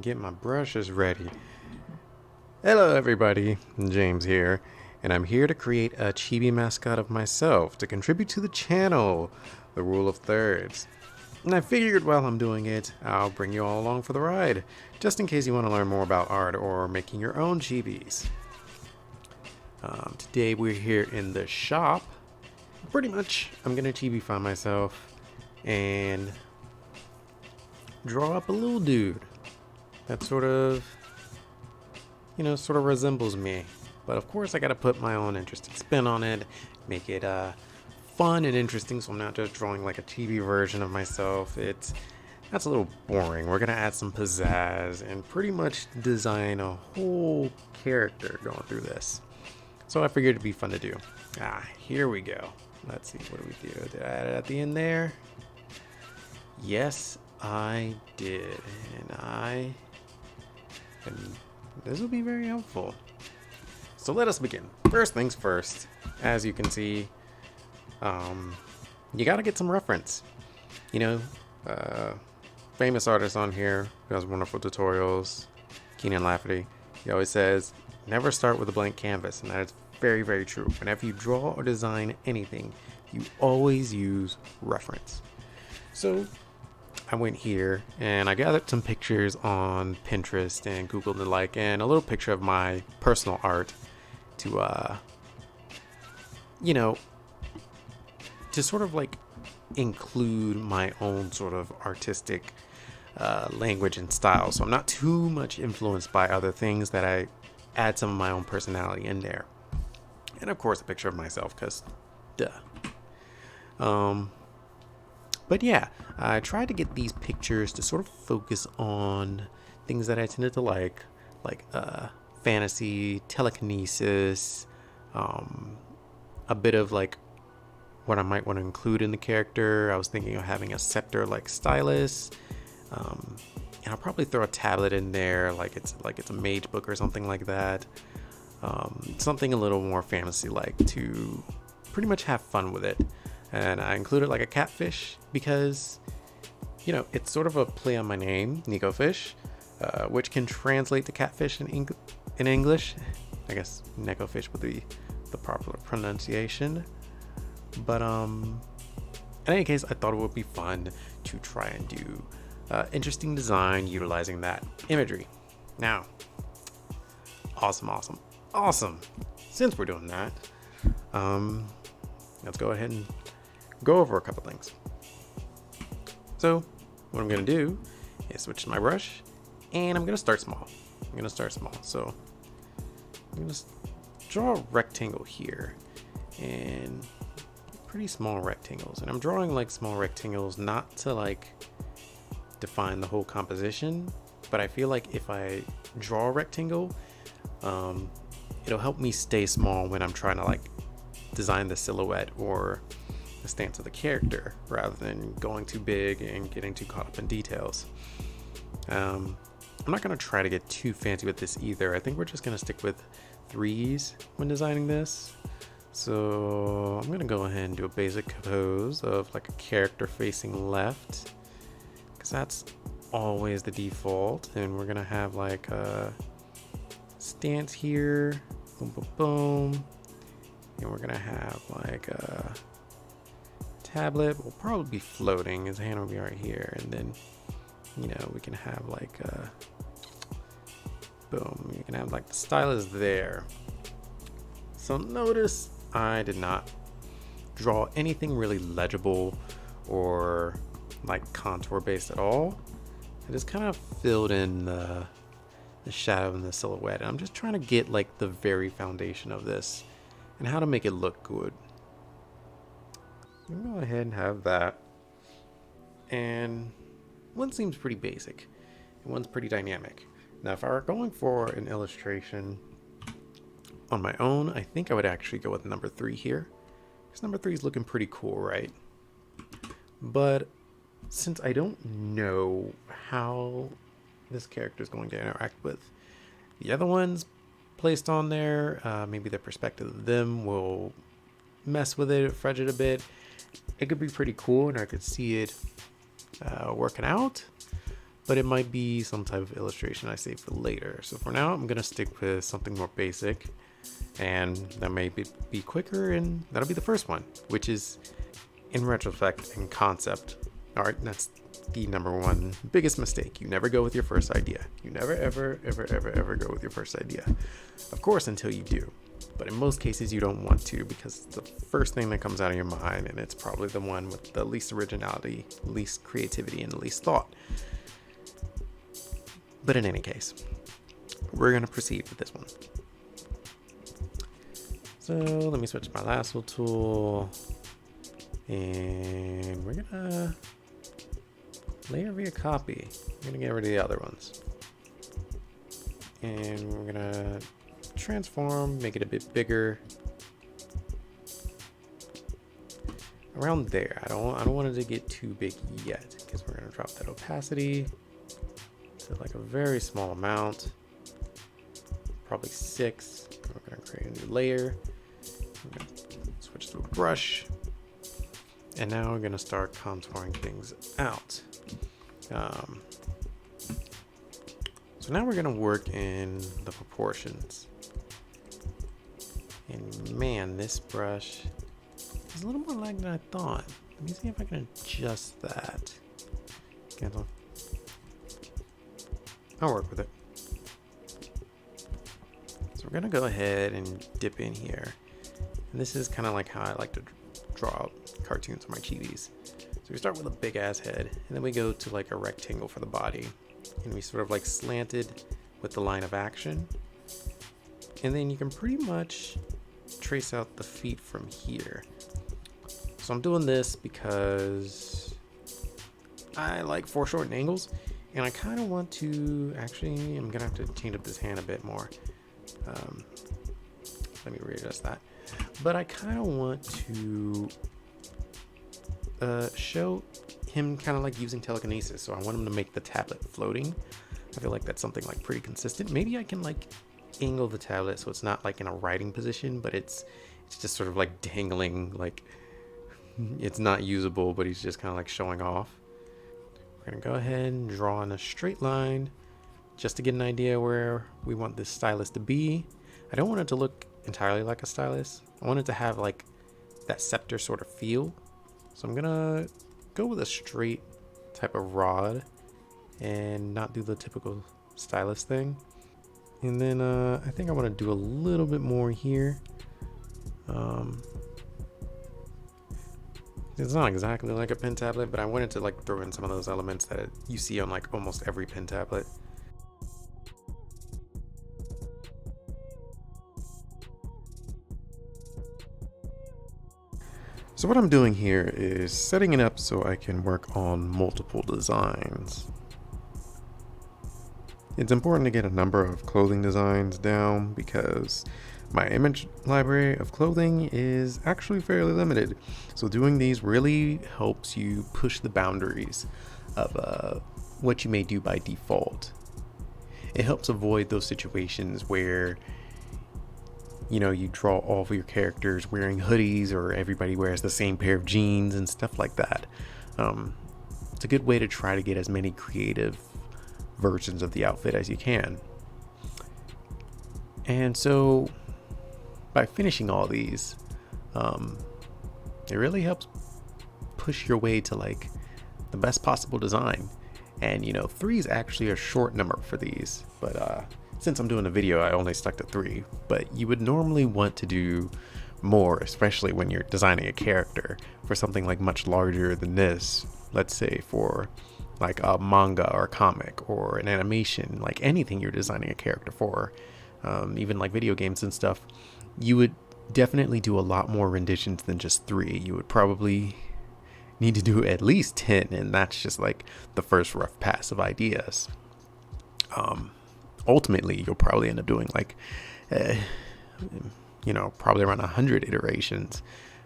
get my brushes ready. Hello everybody, James here, and I'm here to create a chibi mascot of myself to contribute to the channel, the rule of thirds. And I figured while I'm doing it, I'll bring you all along for the ride, just in case you want to learn more about art or making your own chibis. Today we're here in the shop. Pretty much, I'm gonna chibify myself and draw up a little dude that sort of resembles me. But of course I gotta put my own interesting spin on it, make it fun and interesting, so I'm not just drawing like a chibi version of myself. That's a little boring. We're gonna add some pizzazz and pretty much design a whole character going through this. So I figured it'd be fun to do. Here we go. Let's see, what do we do? Did I add it at the end there? Yes, I did. And this will be very helpful. So let us begin. First things first, as you can see, you gotta get some reference. Famous artist on here who has wonderful tutorials, Keenan Lafferty, he always says, never start with a blank canvas, and that is very, very true. Whenever you draw or design anything, you always use reference. So I went here and I gathered some pictures on Pinterest and Google and the like, and a little picture of my personal art to to sort of like include my own sort of artistic language and style. So I'm not too much influenced by other things, that I add some of my own personality in there. And of course a picture of myself, because duh. But yeah, I tried to get these pictures to sort of focus on things that I tended to like fantasy, telekinesis, a bit of like what I might want to include in the character. I was thinking of having a scepter like stylus, and I'll probably throw a tablet in there, like it's a mage book or something like that. Something a little more fantasy like to pretty much have fun with it. And I included like a catfish because, it's sort of a play on my name, Neko+Fish, which can translate to catfish in English. I guess Neko+Fish would be the proper pronunciation. But in any case, I thought it would be fun to try and do interesting design utilizing that imagery. Now, awesome. Since we're doing that, let's go ahead and go over a couple things. So what I'm going to do is switch to my brush, and I'm going to start small. So I'm going to draw a rectangle here, and pretty small rectangles. And I'm drawing like small rectangles not to like define the whole composition, but I feel like if I draw a rectangle, it'll help me stay small when I'm trying to like design the silhouette or the stance of the character, rather than going too big and getting too caught up in details. I'm not going to try to get too fancy with this either. I think we're just going to stick with threes when designing this. So I'm going to go ahead and do a basic pose of like a character facing left, because that's always the default. And we're going to have like a stance here, boom, and we're going to have like a tablet. Will probably be floating. His hand will be right here, and then we can have like a boom. You can have like the stylus there. So notice I did not draw anything really legible or like contour based at all. I just kind of filled in the shadow and the silhouette, and I'm just trying to get like the very foundation of this and how to make it look good. I'm gonna go ahead and have that, and one seems pretty basic and one's pretty dynamic. Now if I were going for an illustration on my own, I think I would actually go with number 3 here, because number 3 is looking pretty cool, right? But since I don't know how this character is going to interact with the other ones placed on there, maybe the perspective of them will mess with it, fudge it a bit. It could be pretty cool, and I could see it working out. but it might be some type of illustration I save for later. So for now, I'm gonna stick with something more basic, and that may be quicker, and that'll be the first one, which is, in retrospect and concept art, that's the number one biggest mistake. You never go with your first idea. You never ever go with your first idea. Of course, until you do. But in most cases, you don't want to, because it's the first thing that comes out of your mind, and it's probably the one with the least originality, least creativity, and the least thought. But in any case, we're going to proceed with this one. So let me switch my lasso tool, and we're going to layer via copy. We're going to get rid of the other ones. And we're going to transform, make it a bit bigger. Around there. I don't want it to get too big yet, because we're going to drop that opacity to like a very small amount, probably 6. We're going to create a new layer. We're going to switch to a brush, and now we're going to start contouring things out. So now we're going to work in the proportions. And man, this brush is a little more lag than I thought. Let me see if I can adjust that. Cancel. I'll work with it. So we're gonna go ahead and dip in here. And this is kind of like how I like to draw out cartoons on my chibis. So we start with a big ass head, and then we go to like a rectangle for the body. And we sort of like slanted with the line of action. And then you can pretty much trace out the feet from here. So I'm doing this because I like foreshortened angles, and I kind of want to, actually, I'm gonna have to change up this hand a bit more. Let me readjust that. But I kind of want to show him kind of like using telekinesis. So I want him to make the tablet floating. I feel like that's something like pretty consistent. Maybe I can like angle the tablet so it's not like in a writing position, but it's just sort of like dangling, like it's not usable, but he's just kind of like showing off. We're gonna go ahead and draw in a straight line just to get an idea where we want this stylus to be. I don't want it to look entirely like a stylus. I want it to have like that scepter sort of feel. So I'm gonna go with a straight type of rod and not do the typical stylus thing. And then I think I want to do a little bit more here. It's not exactly like a pen tablet, but I wanted to like throw in some of those elements that you see on like almost every pen tablet. So what I'm doing here is setting it up so I can work on multiple designs. It's important to get a number of clothing designs down because my image library of clothing is actually fairly limited. So doing these really helps you push the boundaries of what you may do by default. It helps avoid those situations where, you know, you draw all of your characters wearing hoodies or everybody wears the same pair of jeans and stuff like that. It's a good way to try to get as many creative versions of the outfit as you can. And so by finishing all these, it really helps push your way to like the best possible design. And you know, 3 is actually a short number for these, but since I'm doing a video, I only stuck to 3. But you would normally want to do more, especially when you're designing a character for something like much larger than this. Let's say for like a manga or a comic or an animation, like anything you're designing a character for, even like video games and stuff, you would definitely do a lot more renditions than just 3. You would probably need to do at least 10, and that's just like the first rough pass of ideas. Ultimately, you'll probably end up doing like, you know, probably around 100 iterations,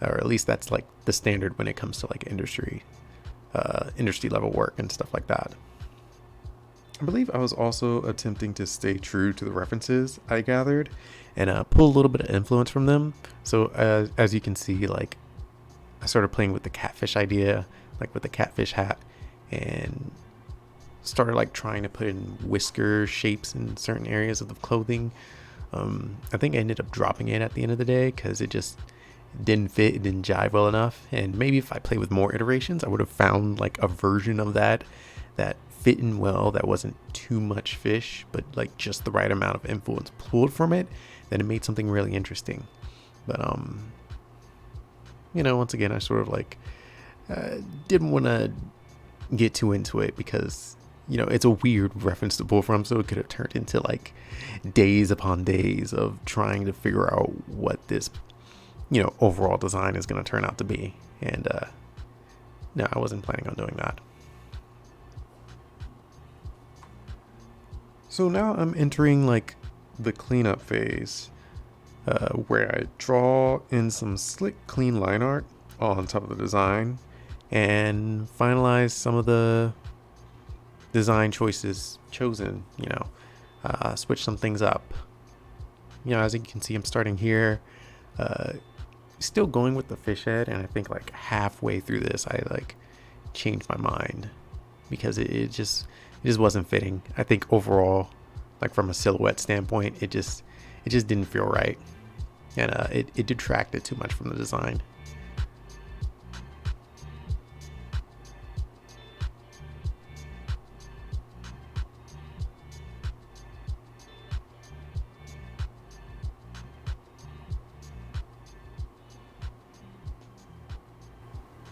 or at least that's like the standard when it comes to like industry level work and stuff like that. I believe I was also attempting to stay true to the references I gathered and pull a little bit of influence from them. So as you can see, like I started playing with the catfish idea, like with the catfish hat, and started like trying to put in whisker shapes in certain areas of the clothing. I think I ended up dropping it at the end of the day because it just didn't fit, it didn't jive well enough. And maybe if I played with more iterations, I would have found like a version of that fit in well, that wasn't too much fish, but like just the right amount of influence pulled from it. Then it made something really interesting. But once again, I sort of like didn't want to get too into it because it's a weird reference to pull from, so it could have turned into like days upon days of trying to figure out what this overall design is going to turn out to be. And no, I wasn't planning on doing that. So now I'm entering like the cleanup phase, where I draw in some slick clean line art on top of the design and finalize some of the design choices chosen, switch some things up. As you can see, I'm starting here, still going with the fish head, and I think like halfway through this I like changed my mind because it just wasn't fitting. I think overall, like from a silhouette standpoint, it just didn't feel right, and it detracted too much from the design.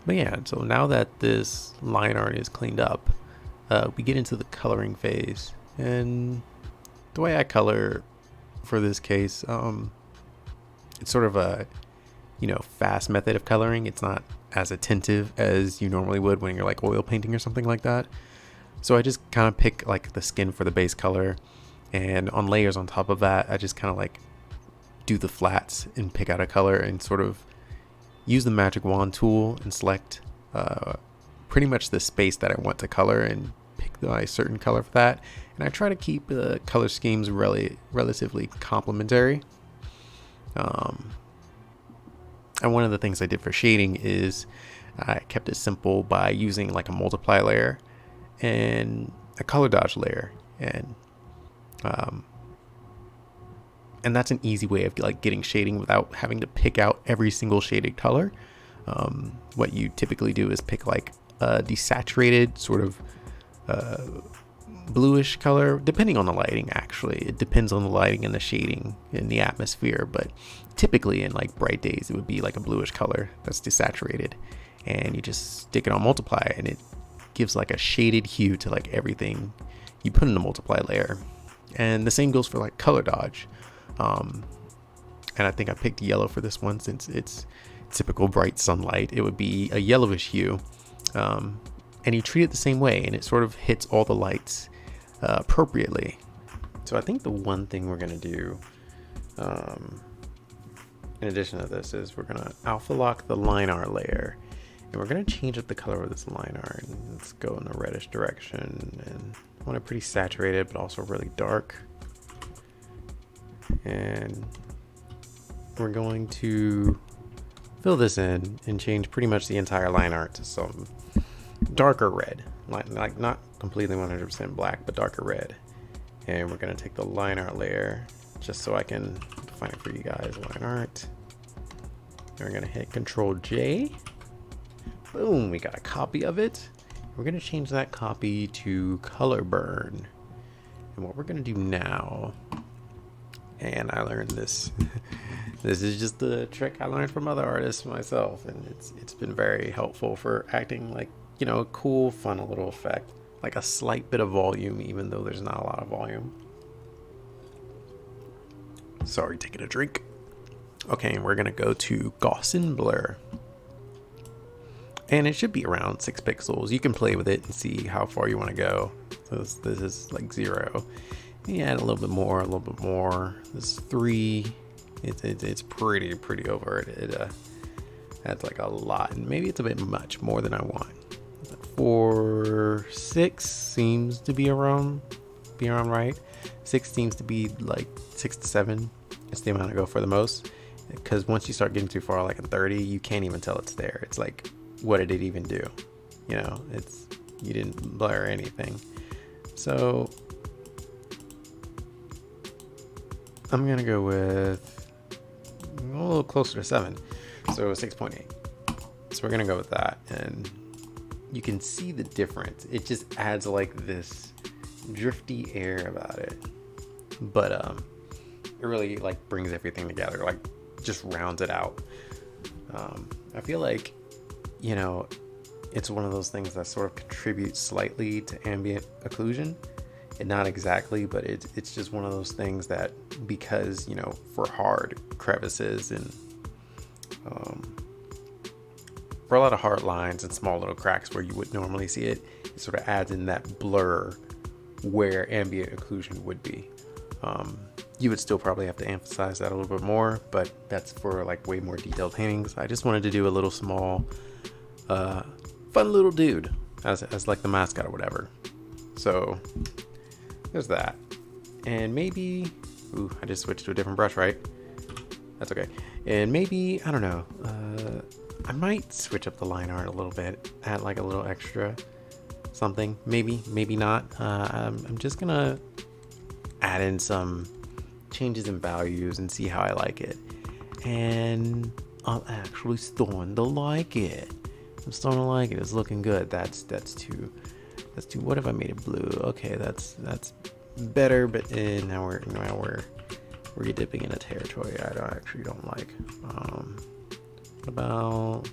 But yeah, so now that this line art is cleaned up, we get into the coloring phase. And the way I color for this case, it's sort of a fast method of coloring. It's not as attentive as you normally would when you're like oil painting or something like that. So I just kind of pick like the skin for the base color, and on layers on top of that, I just kind of like do the flats and pick out a color and sort of use the magic wand tool and select pretty much the space that I want to color and pick my certain color for that. And I try to keep the color schemes relatively complementary. And one of the things I did for shading is I kept it simple by using like a multiply layer and a color dodge layer, and that's an easy way of like getting shading without having to pick out every single shaded color. What you typically do is pick like a desaturated sort of bluish color, depending on the lighting. Actually, it depends on the lighting and the shading in the atmosphere, but typically in like bright days it would be like a bluish color that's desaturated, and you just stick it on multiply and it gives like a shaded hue to like everything you put in the multiply layer. And the same goes for like color dodge. And I think I picked yellow for this one since it's typical bright sunlight. It would be a yellowish hue, and you treat it the same way, and it sort of hits all the lights appropriately. So I think the one thing we're gonna do, in addition to this, is we're gonna alpha lock the line art layer, and we're gonna change up the color of this line art. Let's go in a reddish direction, and I want it pretty saturated but also really dark. And we're going to fill this in and change pretty much the entire line art to some darker red, like not completely 100% black, but darker red. And we're going to take the line art layer, just so I can define it for you guys, line art. And we're going to hit Control J. Boom, we got a copy of it. We're going to change that copy to color burn. And what we're going to do now, and I learned this this is just the trick I learned from other artists myself, and it's been very helpful for acting like, a cool, fun little effect, like a slight bit of volume even though there's not a lot of volume. Sorry, taking a drink. Okay, and we're gonna go to Gaussian blur, and it should be around 6 pixels. You can play with it and see how far you want to go. So this is like 0. You add a little bit more. This 3, it's pretty over it. It adds like a lot, and maybe it's a bit much, more than I want. 4, 6 seems to be around right. 6 seems to be like 6 to 7. It's the amount I go for the most, because once you start getting too far, like a 30, you can't even tell it's there. It's like, what did it even do? You didn't blur anything. So I'm gonna go with a little closer to 7, so 6.8. So we're gonna go with that, and you can see the difference. It just adds like this drifty air about it, but it really like brings everything together, like just rounds it out. I feel like, you know, it's one of those things that sort of contributes slightly to ambient occlusion, and not exactly, but it's just one of those things that, because, you know, for hard crevices and for a lot of hard lines and small little cracks where you would normally see it, it sort of adds in that blur where ambient occlusion would be. You would still probably have to emphasize that a little bit more, but that's for like way more detailed paintings. I just wanted to do a little small, fun little dude as like the mascot or whatever. So there's that. And maybe, ooh, I just switched to a different brush, right? That's okay. And maybe, I don't know, I might switch up the line art a little bit, add like a little extra something. Maybe not. I'm just gonna add in some changes in values and see how I like it. And I'm actually starting to like it. I'm starting to like it. It's looking good. That's too. What if I made it blue? Okay, that's better. But now we're dipping in a territory I actually don't like. What about,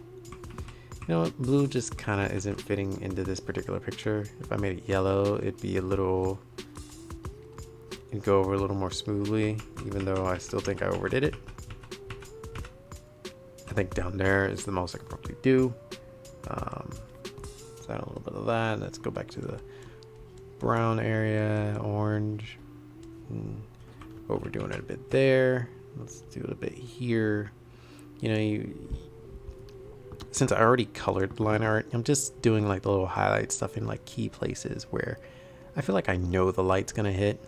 you know what? Blue just kind of isn't fitting into this particular picture. If I made it yellow, it'd go over a little more smoothly, even though I still think I overdid it. I think down there is the most I could probably do. Let's add a little bit of that. Let's go back to the brown area, orange. Overdoing it a bit there. Let's do it a bit here. You know, since I already colored the line art, I'm just doing like the little highlight stuff in like key places where I feel like I know the light's gonna hit.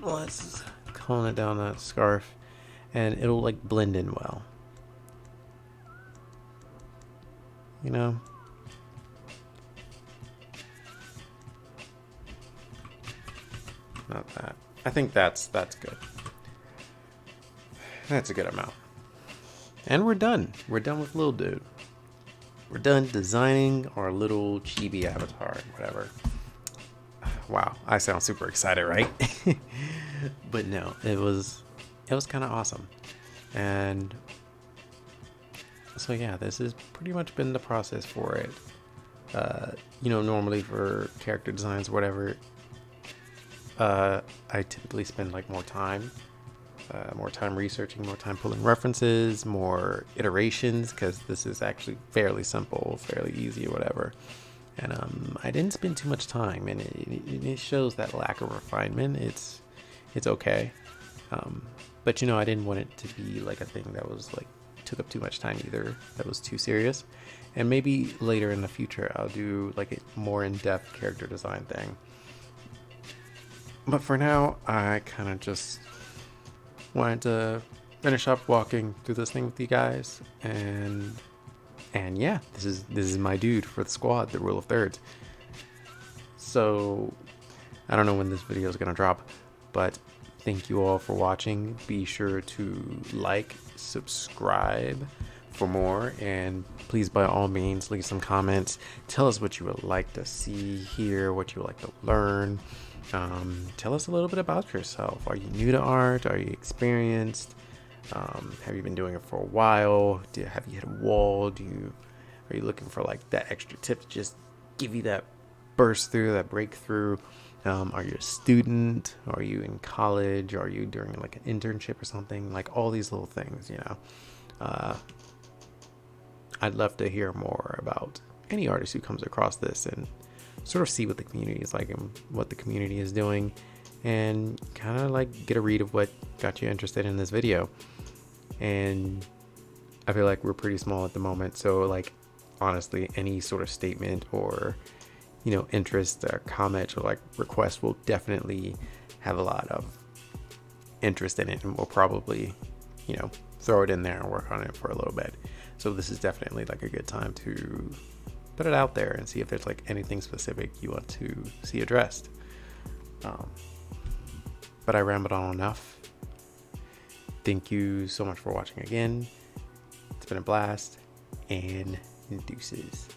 Let's cone it down that scarf, and it'll like blend in well. You know? Not that. I think that's good. That's a good amount. And we're done. We're done with Lil Dude. We're done designing our little chibi avatar, whatever. Wow, I sound super excited, right? But no, it was kind of awesome. And so yeah, this has pretty much been the process for it. You know, normally for character designs or whatever, I typically spend like more time researching, more time pulling references, more iterations, because this is actually fairly simple, fairly easy or whatever. And I didn't spend too much time, and it shows that lack of refinement. It's okay, but you know, I didn't want it to be like a thing that was like took up too much time either, that was too serious. And maybe later in the future I'll do like a more in-depth character design thing. But for now, I kind of just wanted to finish up walking through this thing with you guys, and yeah, this is my dude for the squad, the rule of thirds. So I don't know when this video is gonna drop, but thank you all for watching. Be sure to like, subscribe for more, and please by all means leave some comments. Tell us what you would like to see here, what you would like to learn. Tell us a little bit about yourself. Are you new to art? Are you experienced? Have you been doing it for a while? Have you hit a wall? Are you looking for like that extra tip to just give you that burst through, that breakthrough? Are you a student? Are you in college? Are you during like an internship or something? Like all these little things, you know. I'd love to hear more about any artist who comes across this and sort of see what the community is like and what the community is doing, and kind of like get a read of what got you interested in this video. And I feel like we're pretty small at the moment, so like honestly, any sort of statement or, you know, interest or comment or like request will definitely have a lot of interest in it, and we'll probably, you know, throw it in there and work on it for a little bit. So this is definitely like a good time to put it out there and see if there's like anything specific you want to see addressed. But I rambled on enough. Thank you so much for watching again. It's been a blast, and deuces.